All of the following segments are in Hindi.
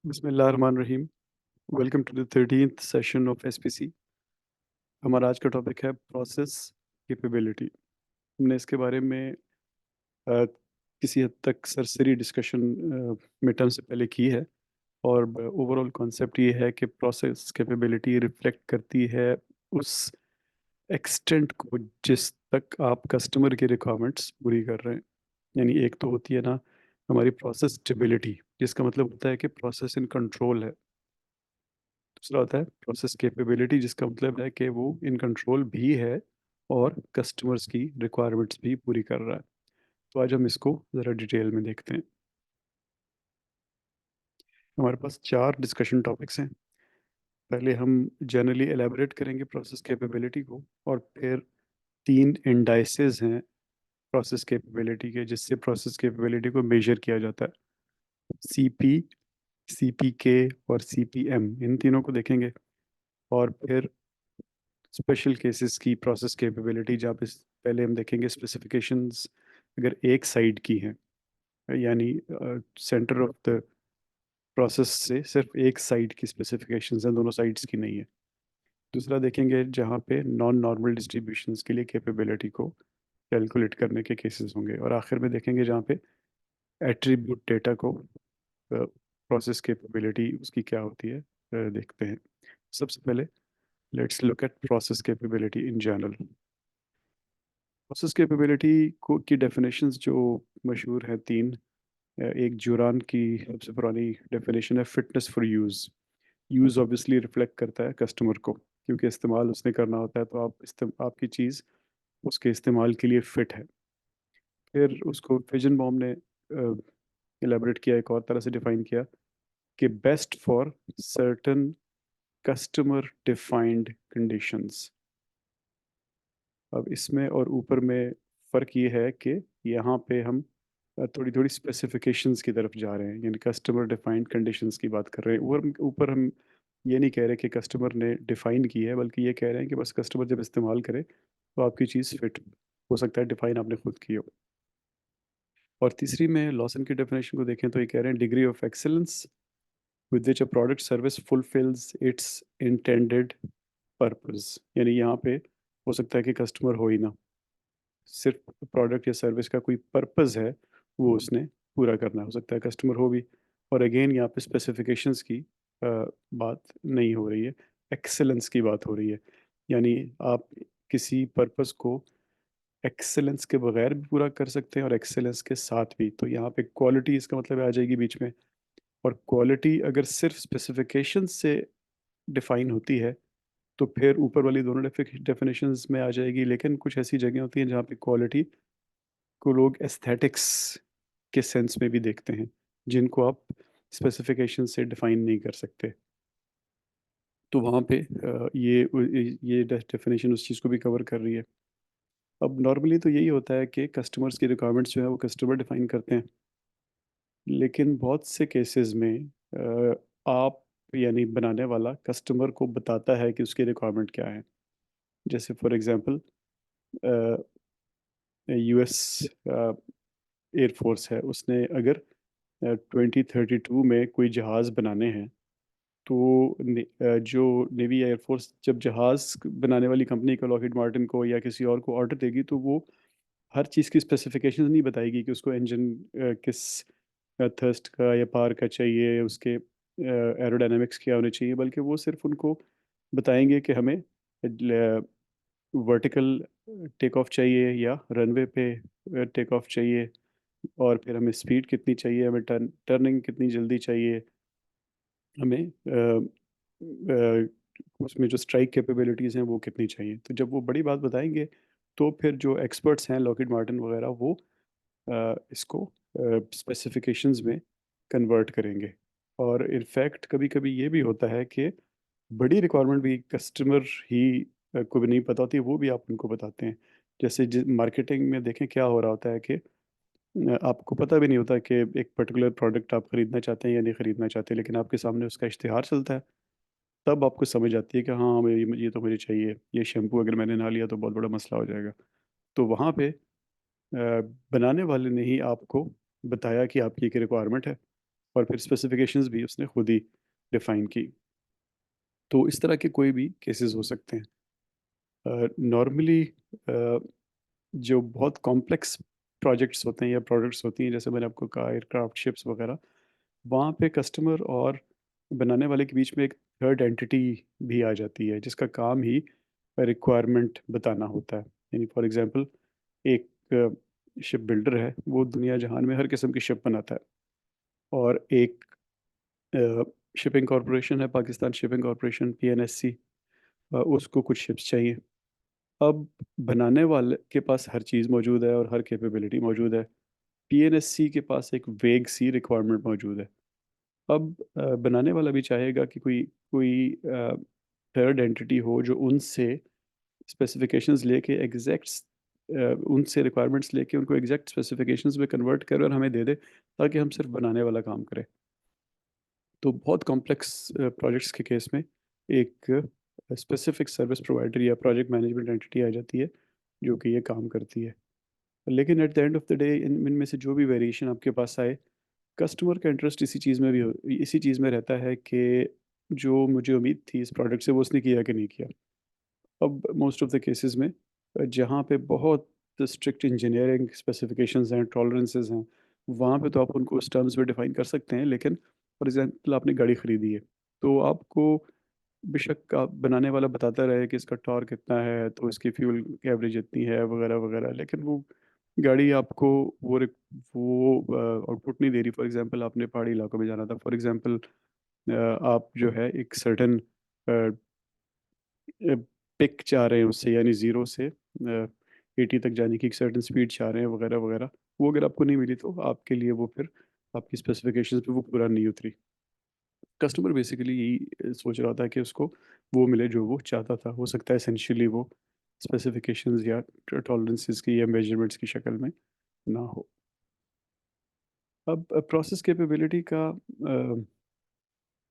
बिस्मिल्लाहिर्रहमानिर्रहीम। Welcome to the 13th session of SPC. हमारा आज का टॉपिक है प्रोसेस कैपेबिलिटी। हमने इसके बारे में अ, किसी हद तक सरसरी डिस्कशन मिड टर्म से पहले की है, और ओवरऑल कॉन्सेप्ट ये है कि प्रोसेस कैपेबिलिटी रिफ्लेक्ट करती है उस एक्सटेंट को जिस तक आप कस्टमर की रिक्वायरमेंट्स पूरी कर रहे हैं। यानी एक तो होती है ना हमारी प्रोसेस स्टेबिलिटी, जिसका मतलब होता है कि प्रोसेस इन कंट्रोल है। दूसरा होता है प्रोसेस कैपेबिलिटी, जिसका मतलब है कि वो इन कंट्रोल भी है और कस्टमर्स की रिक्वायरमेंट्स भी पूरी कर रहा है। तो आज हम इसको ज़रा डिटेल में देखते हैं। हमारे पास 4 डिस्कशन टॉपिक्स हैं। पहले हम जनरली एलेबोरेट करेंगे प्रोसेस कैपेबिलिटी को, और फिर 3 इंडाइसेस हैं प्रोसेस कैपेबिलिटी के, जिससे प्रोसेस कैपेबिलिटी को मेजर किया जाता है। सीपी, सीपीके और सीपीएम, इन तीनों को देखेंगे। और फिर स्पेशल केसेस की प्रोसेस कैपेबिलिटी, जहाँ पे पहले हम देखेंगे स्पेसिफिकेशंस अगर एक साइड की हैं, यानी सेंटर ऑफ द प्रोसेस से सिर्फ एक साइड की स्पेसिफिकेशंस हैं, दोनों साइड्स की नहीं है। दूसरा देखेंगे जहाँ पे नॉन नॉर्मल डिस्ट्रीब्यूशंस के लिए कैपेबिलिटी को कैलकुलेट करने के केसेस होंगे। और आखिर में देखेंगे जहाँ पे एट्रीब्यूट डेटा को प्रोसेस कैपेबिलिटी उसकी क्या होती है, देखते हैं। सबसे पहले let's look at process capability in general. Process capability को की डेफिनेशंस जो मशहूर हैं 3। एक जुरान की सबसे पुरानी डेफिनेशन है fitness for use. Use obviously reflect करता है कस्टमर को, क्योंकि इस्तेमाल उसने करना होता है, तो आपकी चीज़ उसके इस्तेमाल के लिए फ़िट है। फिर उसको फिजनबॉम ने एलेबरेट किया, एक और तरह से डिफ़ाइन किया कि best for certain customer defined conditions. अब इसमें और ऊपर में फ़र्क ये है कि यहाँ पे हम थोड़ी थोड़ी स्पेसिफिकेशंस की तरफ जा रहे हैं, यानी कस्टमर डिफाइंड कंडीशंस की बात कर रहे हैं। ऊपर ऊपर हम ये नहीं कह रहे कि कस्टमर ने डिफाइन की है, बल्कि ये कह रहे हैं कि बस कस्टमर जब इस्तेमाल करे तो आपकी चीज़ फिट हो सकता है डिफाइन आपने खुद की हो। और तीसरी में लॉसन की डेफिनेशन को देखें तो ये कह रहे हैं degree of excellence with which a product service fulfils it's intended purpose. यानी यहाँ पे हो सकता है कि कस्टमर हो ही ना, सिर्फ प्रोडक्ट या सर्विस का कोई पर्पस है वो उसने पूरा करना, हो सकता है कस्टमर हो भी। और अगेन यहाँ पे स्पेसिफिकेशंस की बात नहीं हो रही है, एक्सेलेंस की बात हो रही है। यानी आप किसी पर्पस को एक्सेलेंस के बगैर भी पूरा कर सकते हैं और एक्सेलेंस के साथ भी। तो यहाँ पे क्वालिटी इसका मतलब आ जाएगी बीच में। और क्वालिटी अगर सिर्फ स्पेसिफिकेशन से डिफाइन होती है तो फिर ऊपर वाली दोनों डेफिनेशंस में आ जाएगी। लेकिन कुछ ऐसी जगह होती हैं जहाँ पे क्वालिटी को लोग एस्थेटिक्स के सेंस में भी देखते हैं, जिनको आप स्पेसिफिकेशन से डिफाइन नहीं कर सकते। तो वहाँ पे ये डेफिनेशन उस चीज़ को भी कवर कर रही है। अब नॉर्मली तो यही होता है कि कस्टमर्स की रिक्वायरमेंट्स जो है वो कस्टमर डिफाइन करते हैं, लेकिन बहुत से केसेस में आप यानी बनाने वाला कस्टमर को बताता है कि उसकी रिक्वायरमेंट क्या है। जैसे फॉर एग्जांपल यूएस एयरफोर्स है, उसने अगर 2032 में कोई जहाज़ बनाने हैं, तो जो नेवी एयरफोर्स जब जहाज़ बनाने वाली कंपनी को, लॉकहीड मार्टिन को या किसी और को ऑर्डर देगी, तो वो हर चीज़ की स्पेसिफिकेशन नहीं बताएगी कि उसको इंजन किस थ्रस्ट का या पावर का चाहिए, उसके एरोडायनामिक्स क्या होने चाहिए, बल्कि वो सिर्फ उनको बताएंगे कि हमें वर्टिकल टेक ऑफ चाहिए या रनवे पे टेक ऑफ चाहिए, और फिर हमें स्पीड कितनी चाहिए, हमें टर्निंग कितनी जल्दी चाहिए, हमें उसमें जो स्ट्राइक कैपेबिलिटीज़ हैं वो कितनी चाहिए। तो जब वो बड़ी बात बताएंगे, तो फिर जो एक्सपर्ट्स हैं लॉकहीड मार्टिन वगैरह, वो इसको स्पेसिफिकेशंस में कन्वर्ट करेंगे। और इनफैक्ट कभी कभी ये भी होता है कि बड़ी रिक्वायरमेंट भी कस्टमर ही को भी नहीं पता होती, वो भी आप उनको बताते हैं। जैसे मार्केटिंग में देखें क्या हो रहा होता है कि आपको पता भी नहीं होता कि एक पर्टिकुलर प्रोडक्ट आप खरीदना चाहते हैं या नहीं खरीदना चाहते, लेकिन आपके सामने उसका इश्तिहार चलता है। तब आपको समझ आती है कि हाँ, हमें ये तो मुझे चाहिए, ये शैम्पू अगर मैंने ना लिया तो बहुत बड़ा मसला हो जाएगा। तो वहाँ पे बनाने वाले ने ही आपको बताया कि आपकी एक रिक्वायरमेंट है, और फिर स्पेसिफिकेशंस भी उसने खुद ही डिफाइन की। तो इस तरह के कोई भी केसेस हो सकते हैं। नॉर्मली जो बहुत कॉम्प्लेक्स प्रोजेक्ट्स होते हैं या प्रोडक्ट्स होती हैं, जैसे मैंने आपको कहा एयरक्राफ्ट, शिप्स वगैरह, वहाँ पे कस्टमर और बनाने वाले के बीच में एक थर्ड एंटिटी भी आ जाती है, जिसका काम ही रिक्वायरमेंट बताना होता है। यानी फॉर एग्जांपल, एक शिप बिल्डर है, वो दुनिया जहान में हर किस्म की शिप बनाता है। और एक शिपिंग कॉरपोरेशन है, पाकिस्तान शिपिंग कॉरपोरेशन, PNSC, उसको कुछ शिप्स चाहिए। अब बनाने वाले के पास हर चीज़ मौजूद है और हर कैपेबिलिटी मौजूद है। PNSC के पास एक वेग सी रिक्वायरमेंट मौजूद है। अब बनाने वाला भी चाहेगा कि कोई कोई थर्ड एंटिटी हो जो उनसे स्पेसिफिकेशंस लेके एग्जैक्ट, उनसे रिक्वायरमेंट्स लेके उनको एग्जैक्ट स्पेसिफिकेशंस में कन्वर्ट करे और हमें दे दे, ताकि हम सिर्फ बनाने वाला काम करें। तो बहुत कॉम्प्लेक्स प्रोजेक्ट्स के केस में एक स्पेसिफिक सर्विस प्रोवाइडर या प्रोजेक्ट मैनेजमेंट एंटिटी आ जाती है, जो कि ये काम करती है। लेकिन at the end of the day, इनमें से जो भी वेरिएशन आपके पास आए, कस्टमर का इंटरेस्ट इसी चीज़ में रहता है कि जो मुझे उम्मीद थी इस प्रोडक्ट से, वो उसने किया कि नहीं किया। अब मोस्ट ऑफ द केसेस में जहाँ पे बहुत स्ट्रिक्ट इंजीनियरिंग स्पेसिफिकेशंस हैं, टॉलरेंसेस हैं, वहाँ पे तो आप उनको उस टर्म्स में डिफाइन कर सकते हैं। लेकिन फॉर एग्जांपल, आपने गाड़ी खरीदी है, तो आपको बेशक आप बनाने वाला बताता रहे कि इसका टॉर्क कितना है, तो इसकी फ्यूल एवरेज इतनी है, वगैरह वगैरह, लेकिन वो गाड़ी आपको वो आउटपुट नहीं दे रही। फॉर एग्जांपल, आपने पहाड़ी इलाकों में जाना था, फॉर एग्जांपल आप जो है एक सर्टन पिक चाह रहे हैं उससे, यानी 0 से 80 तक जाने की एक सर्टन स्पीड चाह रहे हैं, वगैरह वगैरह। वो अगर आपको नहीं मिली, तो आपके लिए वो फिर आपकी स्पेसिफिकेशंस पे वो पूरा नहीं उतरी। कस्टमर बेसिकली यही सोच रहा था कि उसको वो मिले जो वो चाहता था। हो सकता है एसेंशियली वो स्पेसिफिकेशंस या टॉलरेंसेस की या मेजरमेंट्स की शक्ल में ना हो। अब प्रोसेस कैपेबिलिटी का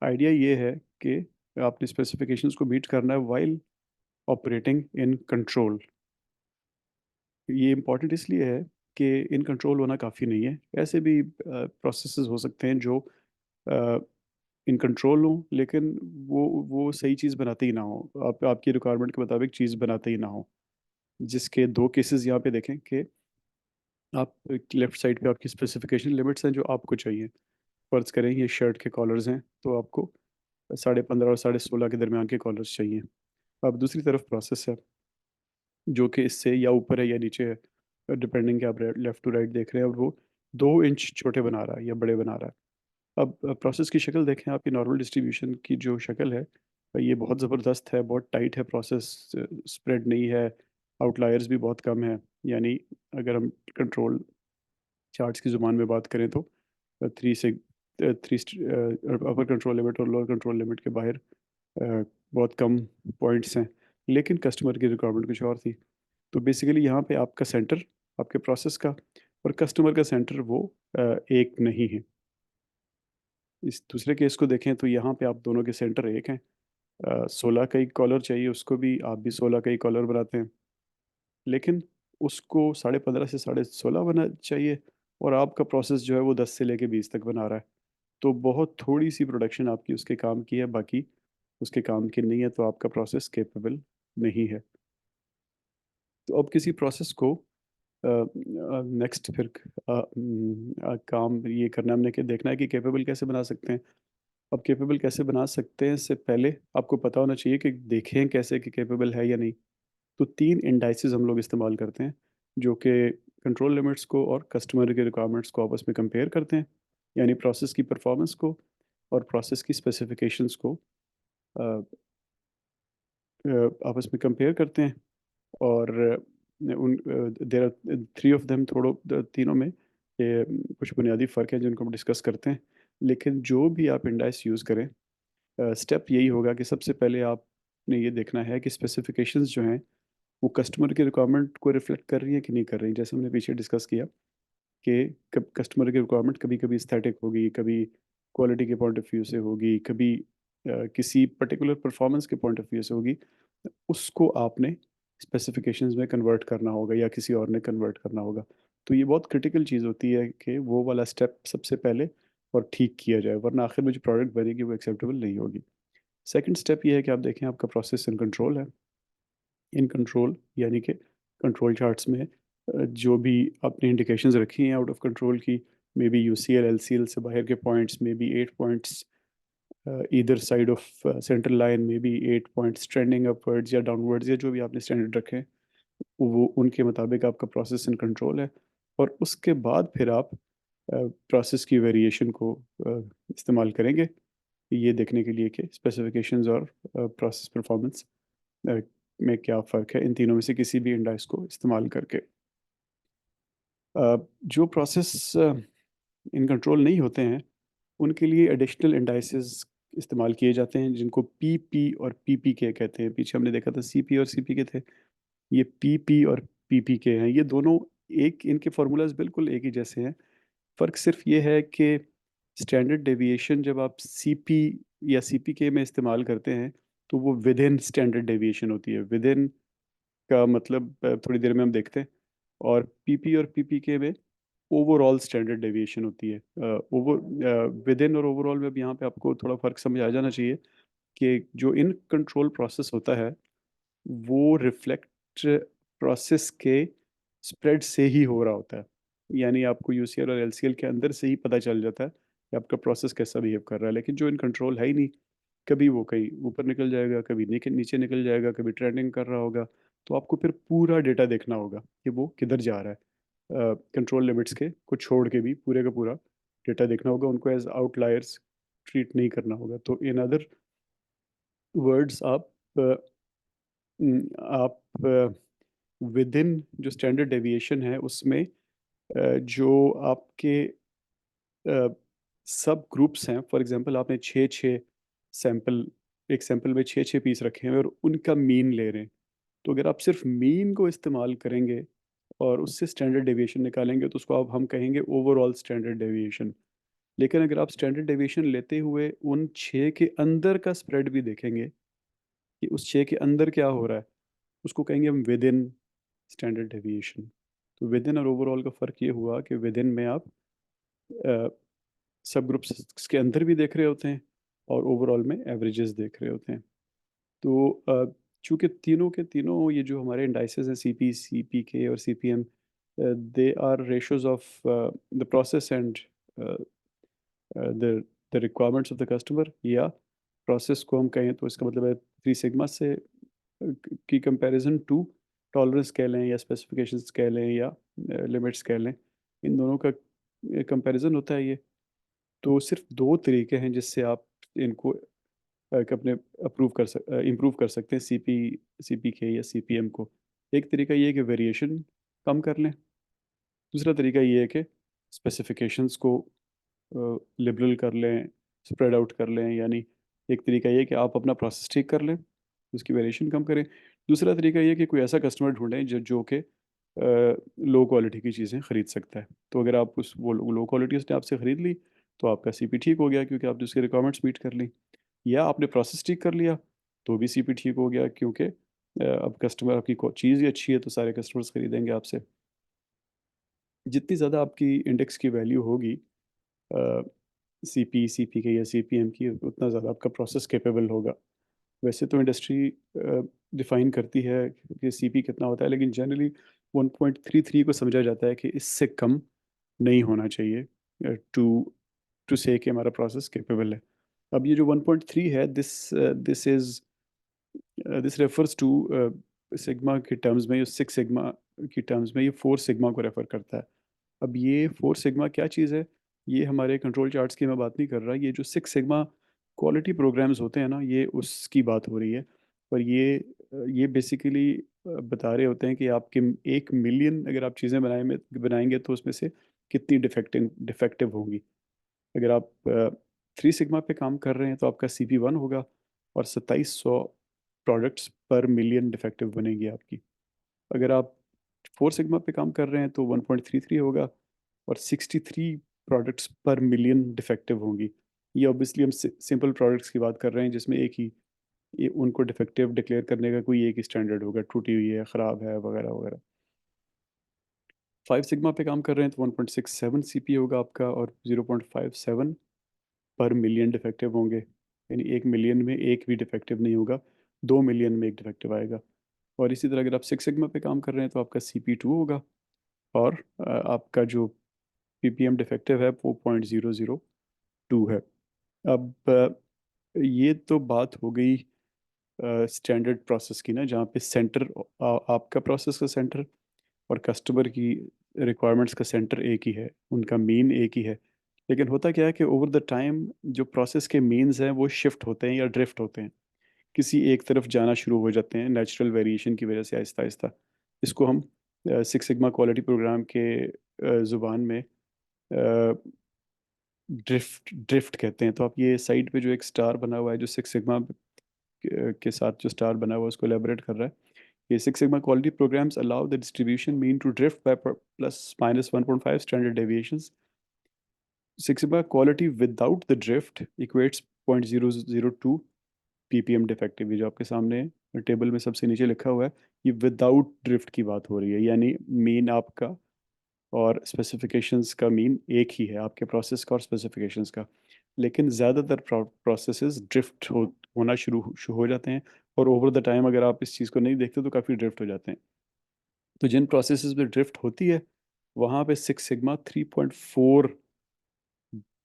आइडिया ये है कि आपने स्पेसिफिकेशंस को मीट करना है वाइल ऑपरेटिंग इन कंट्रोल। ये इम्पॉर्टेंट इसलिए है कि इन कंट्रोल होना काफ़ी नहीं है। ऐसे भी प्रोसेसेस हो सकते हैं जो इन कंट्रोल हों, लेकिन वो सही चीज़ बनाते ही ना हो, आपकी रिक्वायरमेंट के मुताबिक चीज़ बनाते ही ना हो। जिसके दो केसेस यहाँ पे देखें कि आप लेफ्ट साइड पे आपकी स्पेसिफिकेशन लिमिट्स हैं जो आपको चाहिए। फर्ज करें ये शर्ट के कॉलर्स हैं, तो आपको 15.5 और 16.5 के दरमियान के कॉलर्स चाहिए। अब दूसरी तरफ प्रोसेस है जो कि इससे या ऊपर है या नीचे है, डिपेंडिंग कि आप लेफ्ट टू राइट देख रहे हैं, और वो 2 इंच छोटे बना रहा है या बड़े बना रहा है। अब प्रोसेस की शक्ल देखें, आपकी नॉर्मल डिस्ट्रीब्यूशन की जो शक्ल है, ये बहुत ज़बरदस्त है, बहुत टाइट है प्रोसेस, स्प्रेड नहीं है, आउटलायर्स भी बहुत कम है। यानी अगर हम कंट्रोल चार्ट्स की ज़ुबान में बात करें, तो 3 अपर कंट्रोल लिमिट और लोअर कंट्रोल लिमिट के बाहर बहुत कम पॉइंट्स हैं। लेकिन कस्टमर की रिक्वायरमेंट कुछ और थी। तो बेसिकली यहाँ पे आपका सेंटर, आपके प्रोसेस का और कस्टमर का सेंटर वो एक नहीं है। इस दूसरे केस को देखें, तो यहाँ पे आप दोनों के सेंटर एक हैं। 16 का ही कॉलर चाहिए उसको भी, आप भी 16 का ही कॉलर बनाते हैं। लेकिन उसको 15.5 से 16.5 बना चाहिए, और आपका प्रोसेस जो है वो 10 से लेके 20 तक बना रहा है। तो बहुत थोड़ी सी प्रोडक्शन आपकी उसके काम की है, बाकी उसके काम की नहीं है, तो आपका प्रोसेस केपेबल नहीं है। तो अब किसी प्रोसेस को नेक्स्ट फिर काम ये करना है हमने कि देखना है कि कैपेबल कैसे बना सकते हैं। अब कैपेबल कैसे बना सकते हैं, इससे पहले आपको पता होना चाहिए कि देखें कैसे कि कैपेबल है या नहीं। तो 3 इंडाइसेस हम लोग इस्तेमाल करते हैं, जो कि कंट्रोल लिमिट्स को और कस्टमर के रिक्वायरमेंट्स को आपस में कंपेयर करते हैं। यानी प्रोसेस की परफॉर्मेंस को और प्रोसेस की स्पेसिफिकेशंस को आपस में कंपेयर करते हैं। और उन देर आर 3 ऑफ देम, थोड़ो तीनों में ये कुछ बुनियादी फ़र्क हैं जिनको हम डिस्कस करते हैं। लेकिन जो भी आप इंडाइस यूज़ करें, स्टेप यही होगा कि सबसे पहले आपने ये देखना है कि स्पेसिफिकेशंस जो हैं वो कस्टमर की रिक्वायरमेंट को रिफ्लेक्ट कर रही हैं कि नहीं कर रही। जैसे हमने पीछे डिस्कस किया कि कब कस्टमर की रिक्वायरमेंट कभी कभी एस्थेटिक होगी, कभी क्वालिटी के पॉइंट ऑफ व्यू से होगी, कभी किसी पर्टिकुलर परफॉर्मेंस के पॉइंट ऑफ व्यू से होगी। उसको आपने स्पेसिफिकेशंस में कन्वर्ट करना होगा या किसी और ने कन्वर्ट करना होगा। तो ये बहुत क्रिटिकल चीज़ होती है कि वो वाला स्टेप सबसे पहले और ठीक किया जाए, वरना आखिर में जो प्रोडक्ट बनेगी वो एक्सेप्टेबल नहीं होगी। सेकंड स्टेप ये है कि आप देखें आपका प्रोसेस इन कंट्रोल है। इन कंट्रोल यानी कि कंट्रोल चार्ट्स में जो भी आपने इंडिकेशंस रखी हैं आउट ऑफ कंट्रोल की, मे बी यूसीएल एलसीएल से बाहर के points, may be 8 points either side of central line, may be 8 points trending upwards या डाउनवर्ड्स, या जो भी आपने स्टैंडर्ड रखे हैं वो उनके मुताबिक आपका प्रोसेस इन कंट्रोल है। और उसके बाद फिर आप प्रोसेस की वेरिएशन को इस्तेमाल करेंगे ये देखने के लिए कि स्पेसिफिकेशंस और प्रोसेस परफॉर्मेंस में क्या फ़र्क है इन तीनों में से किसी भी इंडाइस को इस्तेमाल करके। जो प्रोसेस इन कंट्रोल नहीं होते हैं उनके लिए एडिशनल इंडाइसेस इस्तेमाल किए जाते हैं जिनको पीपी और पीपीके कहते हैं। पीछे हमने देखा था सीपी और सीपीके थे, ये पीपी और पीपीके हैं। ये दोनों एक, इनके फार्मूलाज बिल्कुल एक ही जैसे हैं। फ़र्क सिर्फ ये है कि स्टैंडर्ड डेविएशन जब आप सीपी या सीपीके में इस्तेमाल करते हैं तो वो विद इन स्टैंडर्ड डेविएशन होती है। विद इन का मतलब थोड़ी देर में हम देखते हैं। और पीपी और पीपीके में ओवरऑल स्टैंडर्ड डेविएशन होती है। विद इन और ओवरऑल में अब यहाँ पे आपको थोड़ा फ़र्क समझ आ जाना चाहिए कि जो इन कंट्रोल प्रोसेस होता है वो रिफ्लेक्ट प्रोसेस के स्प्रेड से ही हो रहा होता है। यानी आपको यूसीएल और एलसीएल के अंदर से ही पता चल जाता है कि आपका प्रोसेस कैसा बिहेव कर रहा है। लेकिन जो इन कंट्रोल है ही नहीं, कभी वो कहीं ऊपर निकल जाएगा, कभी नीचे निकल जाएगा, कभी ट्रेंडिंग कर रहा होगा। तो आपको फिर पूरा डेटा देखना होगा कि वो किधर जा रहा है। कंट्रोल लिमिट्स के कुछ छोड़ के भी पूरे का पूरा डेटा देखना होगा, उनको एज आउटलायर्स ट्रीट नहीं करना होगा। तो इन अदर वर्ड्स अ, आप विद इन जो स्टैंडर्ड डेविएशन है उसमें जो आपके सब ग्रुप्स हैं, फॉर एग्जांपल आपने छः छः सैंपल, एक सैंपल में छः छः पीस रखे हैं और उनका मीन ले रहे हैं। तो अगर आप सिर्फ मीन को इस्तेमाल करेंगे और उससे स्टैंडर्ड डेविएशन निकालेंगे तो उसको आप हम कहेंगे ओवरऑल स्टैंडर्ड डेविएशन। लेकिन अगर आप स्टैंडर्ड डेविएशन लेते हुए उन छः के अंदर का स्प्रेड भी देखेंगे कि उस छः के अंदर क्या हो रहा है, उसको कहेंगे हम विद इन स्टैंडर्ड डेविएशन। तो विद इन और ओवरऑल का फ़र्क ये हुआ कि विद इन में आप सब ग्रुप्स के अंदर भी देख रहे होते हैं और ओवरऑल में एवरेजेस देख रहे होते हैं। तो चूँकि तीनों के तीनों ये जो हमारे इंडाइसेस हैं सीपी, सीपीके और CPM, they are ratios of the process and the the requirements of the customer, या प्रोसेस को हम कहें तो इसका मतलब है थ्री सिग्मा से की कंपैरिजन टू टॉलरेंस कह लें या स्पेसिफिकेशंस कह लें या लिमिट्स कह लें, इन दोनों का कंपैरिजन होता है ये। तो सिर्फ दो तरीके हैं जिससे आप इनको अपने इम्प्रूव कर सकते हैं सीपी के या सीपीएम को। एक तरीका ये है कि वेरिएशन कम कर लें। दूसरा तरीका ये है कि स्पेसिफिकेशंस को लिबरल कर लें, स्प्रेड आउट कर लें। यानी एक तरीका ये है कि आप अपना प्रोसेस ठीक कर लें, उसकी वेरिएशन कम करें। दूसरा तरीका ये है कि कोई ऐसा कस्टमर ढूंढें जो जो कि लो क्वालिटी की चीज़ें ख़रीद सकता है। तो अगर आप उस वो लो क्वालिटी उसने आपसे ख़रीद ली तो आपका सीपी ठीक हो गया क्योंकि आपने उसके रिक्वायरमेंट्स मीट कर ली। या आपने प्रोसेस ठीक कर लिया तो भी सीपी ठीक हो गया क्योंकि अब कस्टमर आपकी चीज़ ही अच्छी है तो सारे कस्टमर्स खरीदेंगे आपसे। जितनी ज़्यादा आपकी इंडेक्स की वैल्यू होगी सीपी, सीपीके या सीपीएम की, उतना ज़्यादा आपका प्रोसेस कैपेबल होगा। वैसे तो इंडस्ट्री डिफ़ाइन करती है कि सीपी कितना होता है, लेकिन जनरली 1.33 को समझा जाता है कि इससे कम नहीं होना चाहिए टू टू से कि हमारा प्रोसेस कैपेबल है। अब ये जो 1.3 है, दिस रेफर्स टू सिग्मा के टर्म्स में, ये सिक्स सिग्मा की टर्म्स में ये फोर सिग्मा को रेफर करता है। अब ये फोर सिग्मा क्या चीज़ है, ये हमारे कंट्रोल चार्ट्स की मैं बात नहीं कर रहा। ये जो सिक्स सिग्मा क्वालिटी प्रोग्राम्स होते हैं ना, ये उसकी बात हो रही है। और ये बेसिकली बता रहे होते हैं कि आपके 1 मिलियन अगर आप चीज़ें बनाएंगे तो उसमें से कितनी डिफेक्टिव डिफेक्टिव होंगी। अगर आप 3 सिग्मा पे काम कर रहे हैं तो आपका CP1 होगा और 2700 प्रोडक्ट्स पर मिलियन डिफेक्टिव बनेगी आपकी। अगर आप 4 सिग्मा पे काम कर रहे हैं तो 1.33 होगा और 63 प्रोडक्ट्स पर मिलियन डिफेक्टिव होंगी। ये ऑब्वियसली हम सिंपल प्रोडक्ट्स की बात कर रहे हैं जिसमें एक ही ये उनको डिफेक्टिव डिक्लेयर करने का कोई एक ही स्टैंडर्ड होगा, टूटी हुई है, ख़राब है, वगैरह वगैरह। फाइव सिग्मा पे काम कर रहे हैं तो 1.67 सीपी होगा आपका, और 0.57 पर मिलियन डिफेक्टिव होंगे, यानी 1 मिलियन में एक भी डिफेक्टिव नहीं होगा, 2 मिलियन में एक डिफेक्टिव आएगा। और इसी तरह अगर आप सिक्स सिग्मा पे काम कर रहे हैं तो आपका CP2 होगा, और आपका जो PPM डिफेक्टिव है वो 0.002 है। अब ये तो बात हो गई स्टैंडर्ड प्रोसेस की ना, जहाँ पे सेंटर आपका प्रोसेस का सेंटर और कस्टमर की रिक्वायरमेंट्स का सेंटर एक ही है, उनका मीन एक ही है। लेकिन होता क्या है कि ओवर द टाइम जो प्रोसेस के मीन्स हैं वो शिफ्ट होते हैं या ड्रिफ्ट होते हैं, किसी एक तरफ जाना शुरू हो जाते हैं नेचुरल वेरिएशन की वजह से, आहिस्ता आहिस्ता। इसको हम सिक्स सिग्मा क्वालिटी प्रोग्राम के ज़ुबान में ड्रिफ्ट ड्रिफ्ट कहते हैं। तो आप ये साइड पे जो एक स्टार बना हुआ है, जो सिक्स सिग्मा के साथ जो स्टार बना हुआ है उसको एलेबरेट कर रहा है। ये six sigma quality programs allow the distribution mean to drift by plus minus 1.5 standard deviations. Six sigma quality without the drift equates 0.002 ppm defective। ये जो आपके सामने टेबल में सबसे नीचे लिखा हुआ है, ये विदाउट ड्रिफ्ट की बात हो रही है, यानी मीन आपका और स्पेसिफिकेशंस का मीन एक ही है, आपके प्रोसेस का और स्पेसिफिकेशंस का। लेकिन ज़्यादातर प्रोसेसेस ड्रिफ्ट होना शुरू हो जाते हैं, और ओवर द टाइम अगर आप इस चीज़ को नहीं देखते तो काफ़ी ड्रिफ्ट हो जाते हैं। तो जिन प्रोसेसेस में ड्रिफ्ट होती है वहाँ पे सिक्स सिग्मा 3.4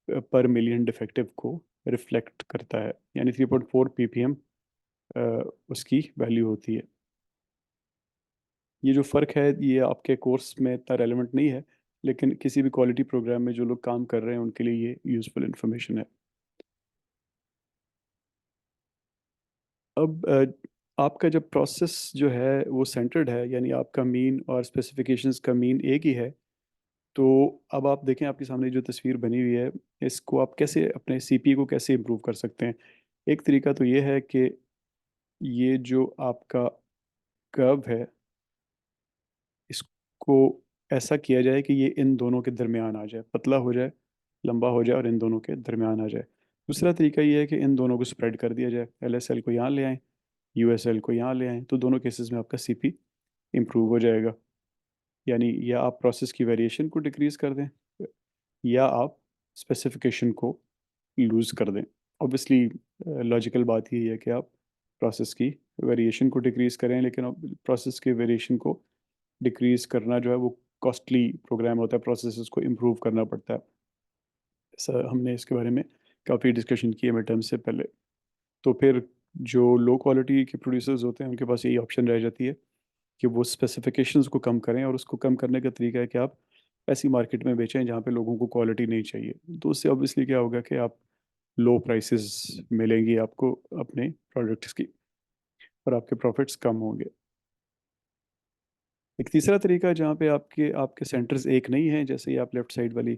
पर मिलियन डिफेक्टिव को रिफ्लेक्ट करता है, यानी 3.4 ppm उसकी वैल्यू होती है। ये जो फ़र्क है ये आपके कोर्स में इतना रेलेवेंट नहीं है, लेकिन किसी भी क्वालिटी प्रोग्राम में जो लोग काम कर रहे हैं उनके लिए ये यूज़फुल इन्फॉर्मेशन है। अब आपका जब प्रोसेस जो है वो सेंटर्ड है, यानी आपका मीन और स्पेसिफिकेशंस का मीन एक ही है, तो अब आप देखें आपके सामने जो तस्वीर बनी हुई है, इसको आप कैसे अपने सीपी को कैसे इम्प्रूव कर सकते हैं। एक तरीका तो ये है कि ये जो आपका कर्व है इसको ऐसा किया जाए कि ये इन दोनों के दरमियान आ जाए, पतला हो जाए, लंबा हो जाए और इन दोनों के दरमियान आ जाए। दूसरा तरीका ये है कि इन दोनों को स्प्रेड कर दिया जाए, LSL को यहाँ ले आएँ, USL को यहाँ ले आएँ, तो दोनों केसेस में आपका सीपी इम्प्रूव हो जाएगा। यानी या आप प्रोसेस की वेरिएशन को डिक्रीज कर दें, या आप स्पेसिफिकेशन को लूज़ कर दें। ऑब्वियसली लॉजिकल बात ही है कि आप प्रोसेस की वेरिएशन को डिक्रीज करें, लेकिन प्रोसेस के वेरिएशन को डिक्रीज करना जो है वो कॉस्टली प्रोग्राम होता है, प्रोसेस को इम्प्रूव करना पड़ता है। ऐसा हमने इसके बारे में काफ़ी डिस्कशन किए मिड टर्म से पहले। तो फिर जो लो क्वालिटी के प्रोड्यूसर्स होते हैं उनके पास यही ऑप्शन रह जाती है कि वो स्पेसिफिकेशंस को कम करें, और उसको कम करने का तरीका है कि आप ऐसी मार्केट में बेचें जहाँ पे लोगों को क्वालिटी नहीं चाहिए। तो उससे ऑब्वियसली क्या होगा कि आप लो प्राइसेस मिलेंगी आपको अपने प्रोडक्ट्स की, और आपके प्रॉफिट्स कम होंगे। एक तीसरा तरीका है जहाँ पे आपके आपके सेंटर्स एक नहीं हैं, जैसे ही आप लेफ्ट साइड वाली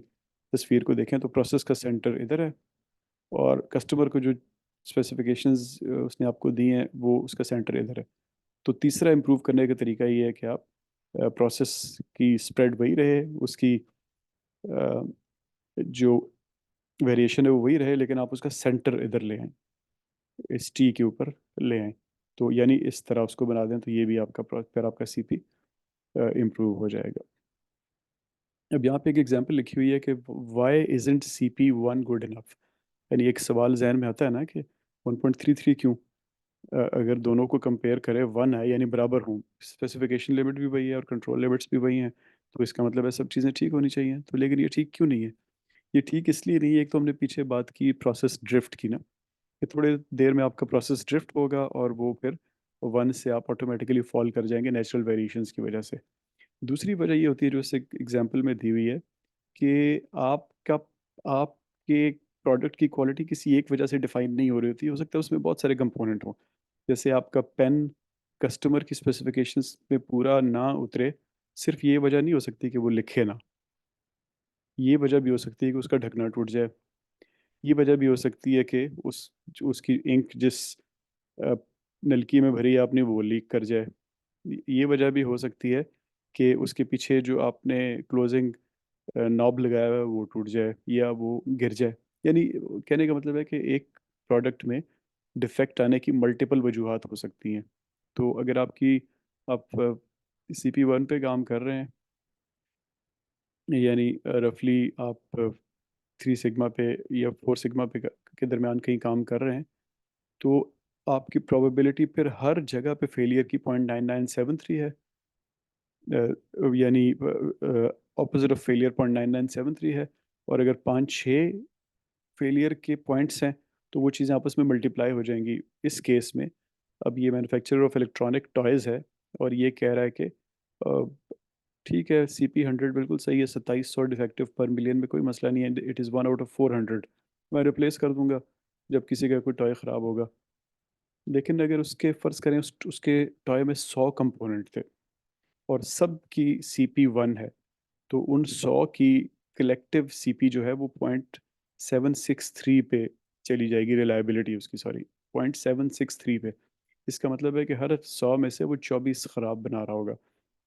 तस्वीर को देखें तो प्रोसेस का सेंटर इधर है, और कस्टमर को जो स्पेसिफिकेशंस उसने आपको दी हैं वो उसका सेंटर इधर है। तो तीसरा इम्प्रूव करने का तरीका ये है कि आप प्रोसेस की स्प्रेड वही रहे, उसकी अ, जो वेरिएशन है वो वही रहे, लेकिन आप उसका सेंटर इधर ले आएँ, इस टी के ऊपर ले आएँ। तो यानी इस तरह उसको बना दें तो ये भी आपका फिर आपका सीपी इम्प्रूव हो जाएगा। अब यहाँ पे एक एग्जांपल लिखी हुई है कि Y isn't CP1 good enough. यानी एक सवाल जहन में आता है ना कि 1.33 क्यों। अगर दोनों को कंपेयर करें, 1 है यानी बराबर हूँ, स्पेसिफिकेशन लिमिट भी वही है और कंट्रोल लिमिट्स भी वही हैं, तो इसका मतलब है सब चीज़ें ठीक होनी चाहिए। तो लेकिन ये ठीक क्यों नहीं है? ये ठीक इसलिए नहीं है, एक तो हमने पीछे बात की प्रोसेस ड्रिफ्ट की ना, कि थोड़ी देर में आपका प्रोसेस ड्रिफ्ट होगा और वो फिर 1 से आप ऑटोमेटिकली फॉल कर जाएंगे नेचुरल वेरिएशंस की वजह से। दूसरी वजह ये होती है जो इस एग्जाम्पल में दी हुई है कि आपका आपके प्रोडक्ट की क्वालिटी किसी एक वजह से डिफाइन नहीं हो रही होती, हो सकता है उसमें बहुत सारे कंपोनेंट हों। जैसे आपका पेन कस्टमर की स्पेसिफिकेशंस पे पूरा ना उतरे, सिर्फ ये वजह नहीं हो सकती कि वो लिखे ना, ये वजह भी हो सकती है कि उसका ढकना टूट जाए, ये वजह भी हो सकती है कि उसकी इंक जिस अ, नलकी में भरी है आपने वो लीक कर जाए, ये वजह भी हो सकती है कि उसके पीछे जो आपने क्लोजिंग नॉब लगाया हुआ है वो टूट जाए या वो गिर जाए। यानी कहने का मतलब है कि एक प्रोडक्ट में डिफेक्ट आने की मल्टीपल वजूहात हो सकती हैं। तो अगर आप CP1 पे काम कर रहे हैं यानी रफली आप 3 सिग्मा पे या 4 सिग्मा पे के दरमियान कहीं काम कर रहे हैं, तो आपकी प्रोबेबिलिटी फिर हर जगह पे फेलियर की 0.9973 है। यानी ऑपोजिट ऑफ फेलियर 0.9973 है। और अगर 5-6 फेलियर के पॉइंट्स हैं, तो वो चीज़ें आपस में मल्टीप्लाई हो जाएंगी। इस केस में अब ये मैन्युफैक्चरर ऑफ इलेक्ट्रॉनिक टॉयज़ है, और ये कह रहा है कि ठीक है, CP100 बिल्कुल सही है, 2700 डिफेक्टिव पर मिलियन में कोई मसला नहीं है, इट इज़ 1 आउट ऑफ 400, मैं रिप्लेस कर दूंगा जब किसी का कोई टॉय ख़राब होगा। लेकिन अगर उसके फ़र्ज़ करें उसके टॉय में 100 कंपोनेंट थे और सब की CP1 है, तो उन 100 की कलेक्टिव CP जो है वो 0.763 पे चली जाएगी, रिलायबिलिटी उसकी, सॉरी, 0.763 पे। इसका मतलब है कि हर 100 में से वो 24 ख़राब बना रहा होगा,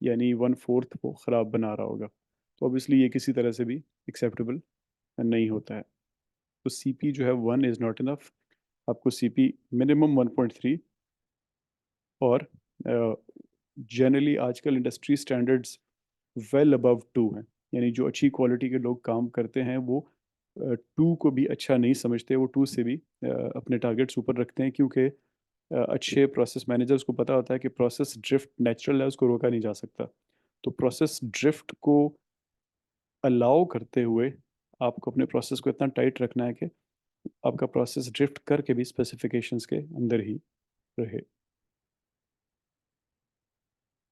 यानी 1/4 वो ख़राब बना रहा होगा। तो ऑब्वियसली ये किसी तरह से भी एक्सेप्टेबल नहीं होता है। तो CP जो है 1 इज़ नॉट इनफ, आपको CP मिनिमम 1.3, और जनरली आजकल इंडस्ट्री स्टैंडर्ड्स वेल अबव 2 हैं। यानी जो अच्छी क्वालिटी के लोग काम करते हैं वो 2 को भी अच्छा नहीं समझते, वो 2 से भी अपने टारगेट्स ऊपर रखते हैं, क्योंकि अच्छे प्रोसेस मैनेजर्स को पता होता है कि प्रोसेस ड्रिफ्ट नेचुरल है, उसको रोका नहीं जा सकता। तो प्रोसेस ड्रिफ्ट को अलाउ करते हुए आपको अपने प्रोसेस को इतना टाइट रखना है कि आपका प्रोसेस ड्रिफ्ट करके भी स्पेसिफिकेशंस के अंदर ही रहे।